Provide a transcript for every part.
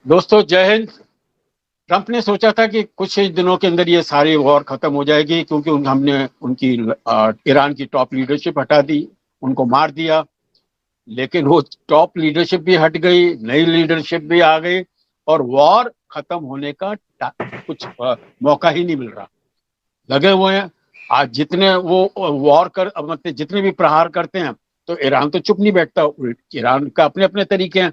दोस्तों जय हिंद। ट्रंप ने सोचा था कि कुछ ही दिनों के अंदर ये सारी वॉर खत्म हो जाएगी, क्योंकि हमने उनकी ईरान की टॉप लीडरशिप हटा दी, उनको मार दिया। लेकिन वो टॉप लीडरशिप भी हट गई, नई लीडरशिप भी आ गई और वॉर खत्म होने का कुछ मौका ही नहीं मिल रहा। लगे हुए हैं। आज जितने वो वॉर कर मतलब जितने भी प्रहार करते हैं, तो ईरान तो चुप नहीं बैठता। ईरान का अपने अपने तरीके हैं।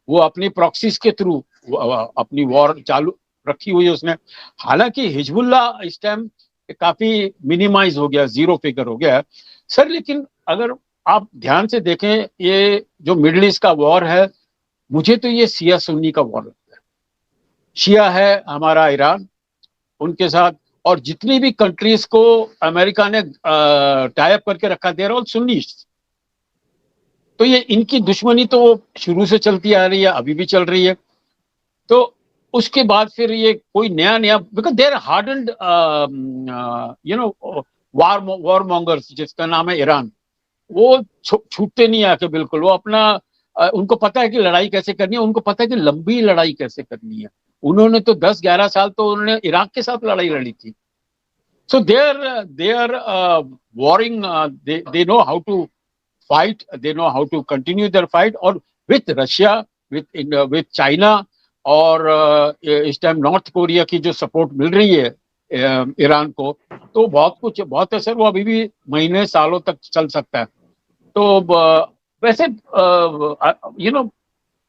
वो अपनी प्रॉक्सीज के थ्रू अपनी वॉर चालू रखी हुई है उसने। हालांकि हिजबुल्ला इस टाइम काफी मिनिमाइज हो गया, जीरो फिगर हो गया है सर। लेकिन अगर आप ध्यान से देखें, ये जो मिडिल ईस्ट का वॉर है, मुझे तो ये शिया सुन्नी का वॉर लगता है। शिया है हमारा ईरान, उनके साथ, और जितनी भी कंट्रीज को अमेरिका ने टाई अप करके रखा, दे रहा सुन्नी। तो ये इनकी दुश्मनी तो शुरू से चलती आ रही है, अभी भी चल रही है। तो उसके बाद फिर ये कोई नया नया, because there hardened you know war mongers, जिसका नाम है ईरान, वो छूटते नहीं आके बिल्कुल। वो अपना उनको पता है कि लड़ाई कैसे करनी है, उनको पता है कि लंबी लड़ाई कैसे करनी है। उन्होंने तो 10-11 साल तो उन्होंने इराक के साथ लड़ाई लड़ी थी। So they are warring, they know how to fight, they know how to continue their fight, और with Russia, with China, और इस टाइम नॉर्थ कोरिया की जो सपोर्ट मिल रही है ईरान को, तो बहुत है सर। वो अभी भी महीने सालों तक चल सकता है। तो वैसे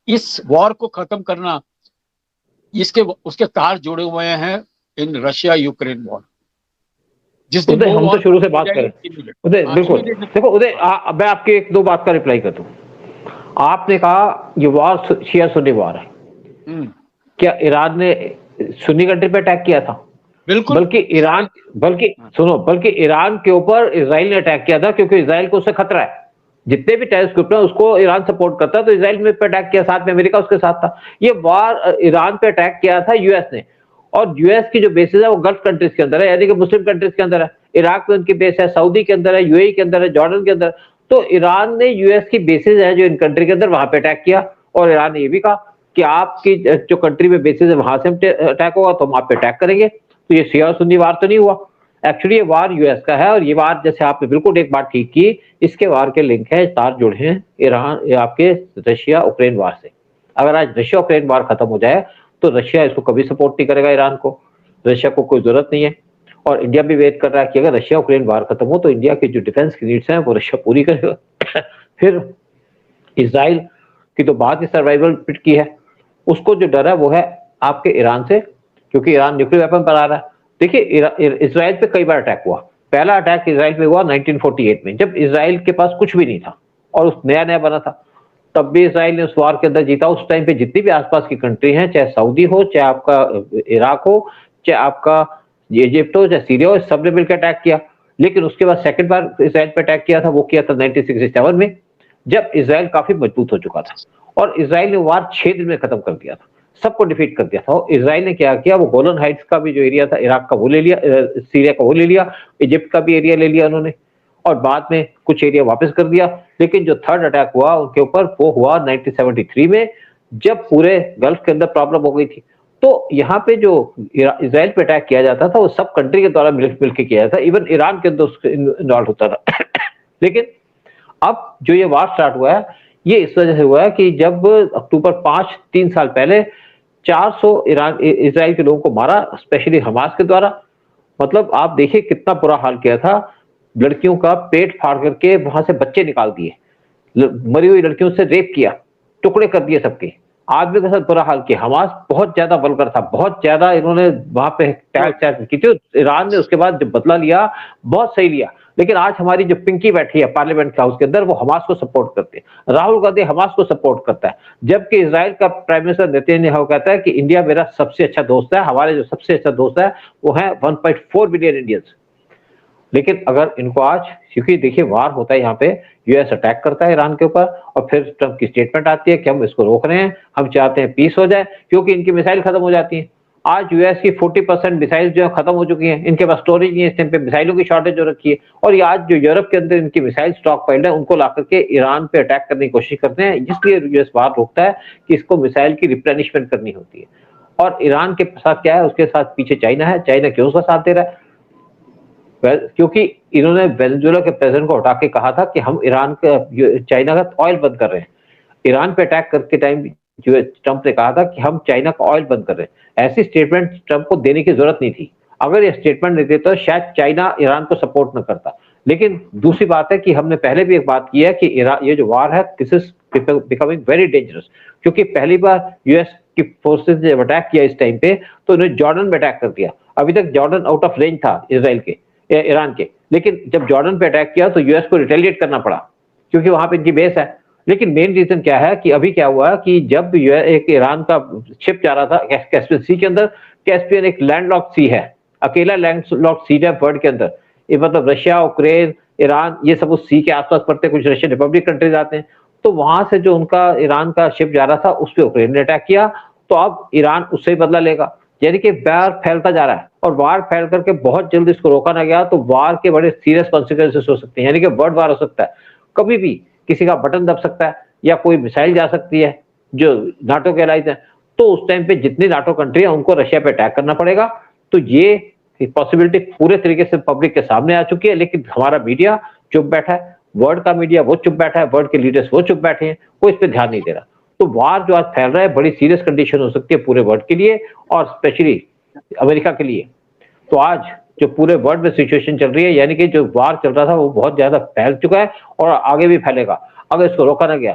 इस वॉर को खत्म करना, इसके उसके तार जुड़े हुए हैं इन रशिया यूक्रेन वॉर। जिस दिन उदय, हम तो शुरू से बात करें उदय, बिल्कुल। देखो उदय, मैं आपके एक दो बात का रिप्लाई कर दूं। आपने कहा ये वॉर शिया सुन्नी वॉर है। क्या ईरान ने सुन्नी कंट्री पे अटैक किया था? बिल्कुल। बल्कि ईरान के ऊपर इजराइल ने अटैक किया था, क्योंकि इजराइल को उससे खतरा है। जितने भी टेररिस्ट ग्रुप है उसको ईरान सपोर्ट करता है, तो इजराइल में पे अटैक किया, साथ में अमेरिका उसके साथ था। ये वॉर ईरान पे अटैक किया था यूएस ने, और यूएस की जो बेसिस है वो गल्फ कंट्रीज के अंदर है, यानी कि मुस्लिम कंट्रीज के अंदर है। इराक में उनकी बेस है, सऊदी के अंदर है, यूएई के अंदर है, जॉर्डन के अंदर। तो ईरान ने यूएस की बेसिस है जो इन कंट्री के अंदर, वहां पे अटैक किया। और ईरान ने ये भी कहा कि आपकी जो कंट्री में बेसिस है वहां से अटैक होगा तो हम आप पे अटैक करेंगे। तो ये शिया सुन्नी वार तो नहीं हुआ। एक्चुअली ये वार यूएस का है, और ये वार, जैसे आपने बिल्कुल एक बात ठीक की, इसके वार के लिंक है, तार जुड़े हैं ईरान आपके रशिया उक्रेन वार से। अगर आज रशिया उक्रेन वार खत्म हो जाए तो रशिया इसको कभी सपोर्ट नहीं करेगा ईरान को। रशिया को कोई जरूरत नहीं है। और इंडिया भी वेट कर रहा है कि अगर रशिया उक्रेन वार खत्म हो तो इंडिया की जो डिफेंस की नीड्स हैं वो रशिया पूरी करेगा। फिर इसराइल की तो बात ही सर्वाइवल पिट की है। उसको जो डर है वो है आपके ईरान से, क्योंकि ईरान न्यूक्लियर वेपन पर आ रहा है। देखिए, इसराइल पे कई बार अटैक हुआ। पहला अटैक इसराइल पे हुआ 1948 में, जब इसराइल के पास कुछ भी नहीं था और उस नया नया बना था। तब भी इसराइल ने उस वार के अंदर जीता। उस टाइम पे जितनी भी आसपास की कंट्री हैं, चाहे सऊदी हो, चाहे आपका इराक हो, चाहे आपका इजिप्ट हो, चाहे सीरिया हो, सबने मिलकर अटैक किया। लेकिन उसके बाद सेकंड बार इसराइल पे अटैक किया था, वो किया था 1967 में, जब इसराइल काफी मजबूत हो चुका था। और इसराइल ने वार 6 दिन में खत्म कर दिया था, सबको डिफीट कर दिया था। और इसराइल ने क्या किया, वो गोलन हाइट्स का भी जो एरिया था इराक का वो ले लिया, सीरिया का वो ले लिया, इजिप्ट का भी एरिया ले लिया उन्होंने, और बाद में कुछ एरिया वापस कर दिया। लेकिन जो थर्ड अटैक हुआ उनके ऊपर, वो हुआ 1973 में, जब पूरे गल्फ के अंदर प्रॉब्लम हो गई थी। तो यहाँ पे जो इसराइल पे अटैक किया जाता था वो सब कंट्री के द्वारा मिलकर किया जाता था, इवन ईरान के अंदर इन्वॉल्व होता था। लेकिन अब जो ये वार स्टार्ट हुआ है, ये इस वजह से हुआ है कि जब अक्टूबर 5, 3 साल पहले 400 इसराइल के लोगों को मारा, स्पेशली हमास के द्वारा। मतलब आप देखिए कितना बुरा हाल किया था। लड़कियों का पेट फाड़ करके वहां से बच्चे निकाल दिए, मरी हुई लड़कियों से रेप किया, टुकड़े कर दिए सबके, आदमी के साथ बुरा हाल किया। हमास बहुत ज्यादा बलकर था, बहुत ज्यादा इन्होंने वहां पे अटैक की थी। ईरान ने उसके बाद जब बदला लिया, बहुत सही लिया। लेकिन आज हमारी जो पिंकी बैठी है पार्लियामेंट हाउस के अंदर, वो हमास को सपोर्ट करते हैं। राहुल गांधी हमास को सपोर्ट करता है, जबकि इजराइल का प्राइम मिनिस्टर नेतन्याहू कहता है कि इंडिया मेरा सबसे अच्छा दोस्त है, हमारे जो सबसे अच्छा दोस्त है वो है 1.4 बिलियन इंडियंस। लेकिन अगर इनको आज, क्योंकि देखिए वार होता है यहाँ पे, यूएस अटैक करता है ईरान के ऊपर, और फिर ट्रंप की स्टेटमेंट आती है कि हम इसको रोक रहे हैं, हम चाहते हैं पीस हो जाए, क्योंकि इनकी मिसाइल खत्म हो जाती है। आज यूएस की 40% मिसाइल जो है खत्म हो चुकी हैं, इनके पास स्टोरेज नहीं है, इस टाइम पे मिसाइलों की शॉर्टेज हो रखी है। और ये आज जो यूरोप के अंदर इनकी मिसाइल स्टॉक पाइल है, उनको ला करके ईरान पे अटैक करने की कोशिश करते हैं, जिसलिए यूएस बाहर रोकता है कि इसको मिसाइल की रिप्लेनिशमेंट करनी होती है। और ईरान के साथ क्या है, उसके साथ पीछे चाइना है। चाइना क्यों उसका साथ दे रहा है? क्योंकि इन्होंने वेनेजुएला के प्रेसिडेंट को हटा के कहा था कि हम ईरान का चाइना का ऑयल बंद कर रहे हैं। ईरान पे अटैक करके टाइम जो ट्रंप ने कहा था कि हम चाइना का ऑयल बंद कर रहे हैं। ऐसी स्टेटमेंट ट्रंप को देने की जरूरत नहीं थी। अगर ये स्टेटमेंट नहीं देता तो शायद चाइना ईरान को सपोर्ट न करता। लेकिन दूसरी बात है कि हमने पहले भी एक बात की है कि ये जो वार है, this is becoming very dangerous. क्योंकि पहली बार यूएस की फोर्सेस ने जब अटैक किया इस टाइम पे, तो उन्होंने जॉर्डन में अटैक कर दिया। अभी तक जॉर्डन आउट ऑफ रेंज था इसराइल के, ईरान के, लेकिन जब जॉर्डन पे अटैक किया तो यूएस को रिटेलिएट करना पड़ा, क्योंकि वहां पे इनकी बेस है। लेकिन मेन रीजन क्या है कि अभी क्या हुआ कि जब एक ईरान का शिप जा रहा था कैस्पियन सी के अंदर, कैस्पियन एक लैंडलॉक सी है, अकेला लैंडलॉक सी है वर्ल्ड के अंदर। ये मतलब रशिया, यूक्रेन, ईरान, ये सब उस सी के आसपास पड़ते, कुछ रशियन रिपब्लिक कंट्रीज आते हैं। तो वहां से जो उनका ईरान का शिप जा रहा था, उस पर यूक्रेन ने अटैक किया, तो अब ईरान उससे ही बदला लेगा। यानी कि वार फैलता जा रहा है, और वार फैल करके बहुत जल्द इसको रोका ना गया तो वार के बड़े सीरियस कॉन्सिक्वेंसेस हो सकते हैं। यानी कि वर्ल्ड वार हो सकता है, कभी भी किसी का बटन दब सकता है, या कोई मिसाइल जा सकती है जो नाटो के एलाइज है। तो उस टाइम पे जितनी नाटो कंट्री है उनको रशिया पे अटैक करना पड़ेगा। तो ये पॉसिबिलिटी पूरे तरीके से पब्लिक के सामने आ चुकी है, लेकिन हमारा मीडिया चुप बैठा है, वर्ल्ड का मीडिया वो चुप बैठा है, वर्ल्ड के लीडर्स वो चुप बैठे हैं, कोई इस पर ध्यान नहीं दे रहा। तो वार जो आज फैल रहा है, बड़ी सीरियस कंडीशन हो सकती है पूरे वर्ल्ड के लिए, और स्पेशली अमेरिका के लिए। तो आज जो पूरे वर्ल्ड में सिचुएशन चल रही है, यानी कि जो वार चल रहा था वो बहुत ज्यादा फैल चुका है और आगे भी फैलेगा अगर इसको रोका ना गया।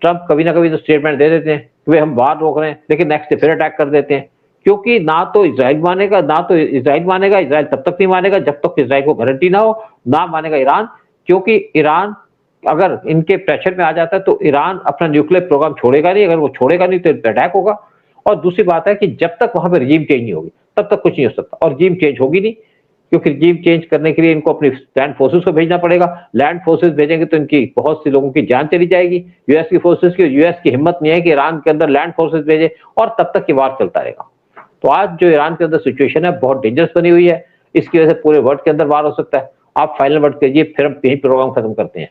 ट्रंप कभी ना कभी तो स्टेटमेंट दे देते हैं कि हम वार रोक रहे हैं, लेकिन नेक्स्ट डे फिर अटैक कर देते हैं। क्योंकि ना तो इजराइल मानेगा, इजराइल तब तक नहीं मानेगा जब तक इजराइल को गारंटी ना हो, ना मानेगा ईरान। क्योंकि ईरान अगर इनके प्रेशर में आ जाता है तो ईरान अपना न्यूक्लियर प्रोग्राम छोड़ेगा नहीं, अगर वो छोड़ेगा नहीं तो अटैक होगा। और दूसरी बात है कि जब तक वहां पर रिजीम चेंज नहीं होगी तब तक कुछ नहीं हो सकता, और रिजीम चेंज होगी नहीं, क्योंकि रिजीम चेंज करने के लिए इनको अपनी लैंड फोर्सेस को भेजना पड़ेगा। लैंड फोर्सेस भेजेंगे तो इनकी बहुत से लोगों की जान चली जाएगी, यूएस की फोर्सेस की। यूएस की हिम्मत नहीं है कि ईरान के अंदर लैंड फोर्सेस भेजे, और तब तक ये वार चलता रहेगा। तो आज जो ईरान के अंदर सिचुएशन है बहुत डेंजरस बनी हुई है, इसकी वजह से पूरे वर्ल्ड के अंदर वार हो सकता है। आप फाइनल वर्ड कीजिए, फिर हम यही प्रोग्राम खत्म करते हैं।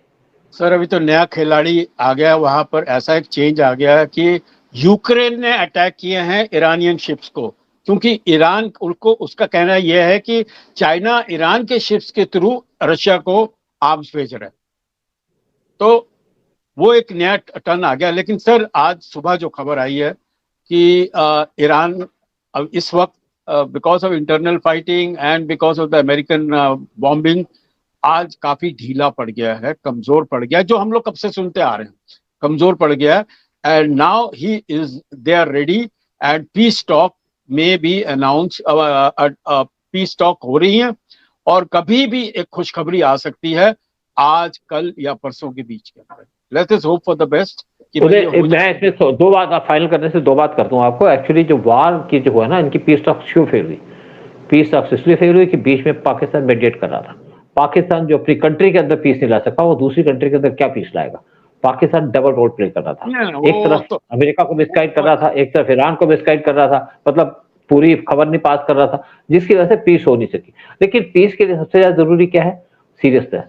सर अभी तो नया खिलाड़ी आ गया वहां पर, ऐसा एक चेंज आ गया है कि यूक्रेन ने अटैक किए हैं ईरानियन शिप्स को, क्योंकि ईरान उनको उसका कहना यह है कि चाइना ईरान के शिप्स के थ्रू रशिया को आर्म्स भेज रहा है। तो वो एक नया टर्न आ गया। लेकिन सर आज सुबह जो खबर आई है कि ईरान अब इस वक्त because of internal fighting and because of the American bombing आज काफी ढीला पड़ गया है, कमजोर पड़ गया, जो हम लोग कब से सुनते आ रहे हैं, कमजोर पड़ गया है। And now he is they are ready and peace talk में बी अनाउंस, पीस टॉक हो रही है, और कभी भी एक खुशखबरी आ सकती है, आज कल या परसों के बीच के अंदर। Let's us hope for the best. मैं इसमें दो बात आप फाइनल करने से दो बात करता हूँ आपको। एक्चुअली जो वार की जो हुआ ना, इनकी पीस टॉक क्यों फेल हुई? पीस टॉक इसलिए फेल हुई कि बीच में पाकिस्तान मेडिएट कर रहा था। पाकिस्तान जो अपनी कंट्री के अंदर पीस नहीं ला सका, वो दूसरी कंट्री के अंदर क्या पीस लाएगा? पाकिस्तान डबल रोल प्ले कर रहा था, एक तरफ अमेरिका को मिसगाइड कर रहा था, एक तरफ ईरान को मिसगाइड कर रहा था, मतलब पूरी खबर नहीं पास कर रहा था, जिसकी वजह से पीस हो नहीं सकी। लेकिन पीस के लिए सबसे ज्यादा जरूरी क्या है? सीरियसनेस।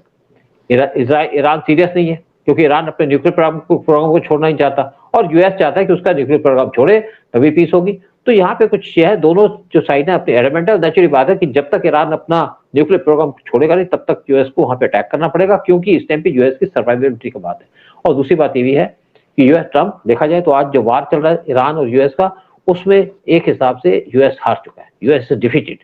ईरान सीरियस नहीं है, क्योंकि ईरान अपने न्यूक्लियर प्रोग्राम को छोड़ना नहीं चाहता, और यूएस चाहता है कि उसका न्यूक्लियर प्रोग्राम छोड़े, तभी पीस होगी। तो यहाँ पे कुछ है, दोनों जो साइड है अपने एलिमेंट है। नेचुरली बात है कि जब तक ईरान अपना न्यूक्लियर प्रोग्राम छोड़ेगा नहीं, तब तक यूएस को वहां पे अटैक करना पड़ेगा, क्योंकि इस टाइम पे यूएस की सर्वाइवेबिलिटी की बात है। और दूसरी बात ये भी है कि यूएस ट्रंप, देखा जाए तो आज जो वार चल रहा है ईरान और यूएस का, उसमें एक हिसाब से यूएस हार चुका है, यूएस इज डिफीटेड।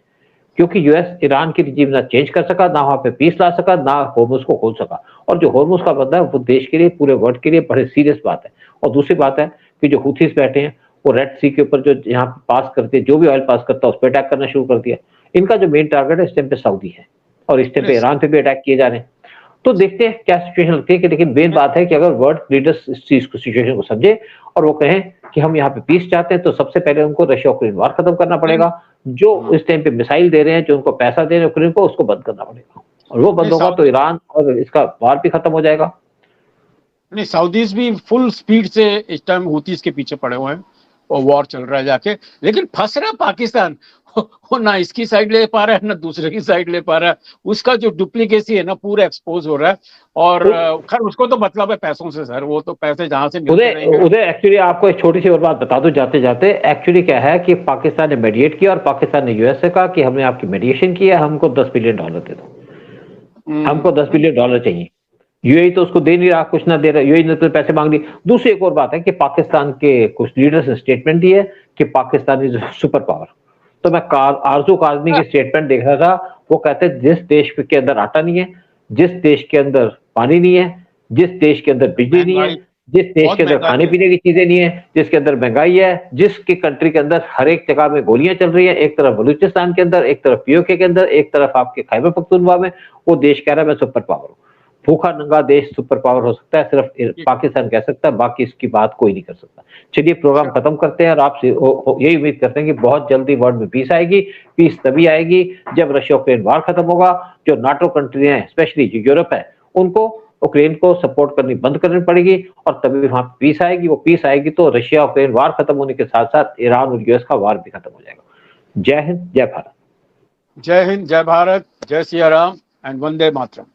क्योंकि यूएस ईरान की रिजीम ना चेंज कर सका, ना वहां पे पीस ला सका, ना होर्मुज को खोल सका। और जो होर्मुज का बंदा है वो देश के लिए, पूरे वर्ल्ड के लिए बड़े सीरियस बात है। और दूसरी बात है कि जो हुथीस बैठे हैं वो रेड सी के ऊपर जो यहाँ पास करते हैं, जो भी ऑयल पास करता है उस पर अटैक करना शुरू कर दिया। इनका जो मेन टारगेट है इस टाइम पे सऊदी है, और इस टाइम पे ईरान पे भी अटैक किए जा रहे हैं। तो देखते हैं क्या सिचुएशन लगती है। कि लेकिन मेन बात है कि अगर वर्ल्ड लीडर्स इस चीज को, सिचुएशन को समझे और वो कहें कि हम यहाँ पे पीस चाहते हैं, तो सबसे पहले उनको रशिया यूक्रेन वार खत्म करना पड़ेगा। जो इस टाइम पे मिसाइल दे रहे हैं, जो उनको पैसा दे रहे हैं यूक्रेन को, उसको बंद करना पड़ेगा, और वो बंद होगा तो ईरान और इसका वार भी खत्म हो जाएगा। नहीं, सऊदीज भी फुल स्पीड से इस टाइम हुतीस के पीछे पड़े हुए हैं, वॉर चल रहा है जाके, लेकिन फंस रहा पाकिस्तान। वो ना इसकी साइड ले पा रहा है ना दूसरे की साइड ले पा रहा है। उसका जो डुप्लीकेसी है ना पूरा एक्सपोज हो रहा है। और खैर उसको तो मतलब है पैसों से सर, वो तो पैसे जहां से मिलते रहेंगे। उदय एक्चुअली आपको एक छोटी सी और बात बता दूं जाते जाते, एक्चुअली क्या है कि पाकिस्तान ने मेडिएट किया और पाकिस्तान ने यूएस से कहा कि हमने आपकी मेडिएशन किया, हमको $10 बिलियन दे दो, हमको $10 बिलियन चाहिए। यूएई तो उसको दे नहीं रहा, कुछ ना दे रहा, यूएई ने तो पैसे मांग लिए। दूसरी एक और बात है कि पाकिस्तान के कुछ लीडर्स ने स्टेटमेंट दी है कि पाकिस्तान इज सुपर पावर। तो मैं आरजू काजमी की स्टेटमेंट देख रहा था, वो कहते हैं जिस देश के अंदर आटा नहीं है, जिस देश के अंदर पानी नहीं है, जिस देश के अंदर बिजली नहीं है, जिस देश के अंदर खाने पीने की चीजें नहीं है, जिसके अंदर महंगाई है, जिसकी कंट्री के अंदर हर एक जगह में गोलियां चल रही है, एक तरफ बलूचिस्तान के अंदर, एक तरफ पीओके के अंदर, एक तरफ आपके खैबर पख्तूनख्वा में, वो देश कह रहा है मैं सुपर पावर हूं। भूखा नंगा देश सुपर पावर हो सकता है सिर्फ पाकिस्तान कह सकता है, बाकी इसकी बात कोई नहीं कर सकता। चलिए प्रोग्राम खत्म करते हैं और आपसे यही उम्मीद करते हैं कि बहुत जल्दी वर्ल्ड में पीस आएगी। पीस तभी आएगी जब रशिया यूक्रेन वार खत्म होगा। जो नाटो कंट्री हैं, स्पेशली जो यूरोप है, उनको यूक्रेन को सपोर्ट करनी बंद करनी पड़ेगी और तभी वहां पीस आएगी। वो पीस आएगी तो रशिया यूक्रेन वार खत्म होने के साथ साथ ईरान और यूएस का वार भी खत्म हो जाएगा। जय हिंद, जय भारत। जय हिंद, जय भारत, जय सिया राम एंड वंदे मातरम।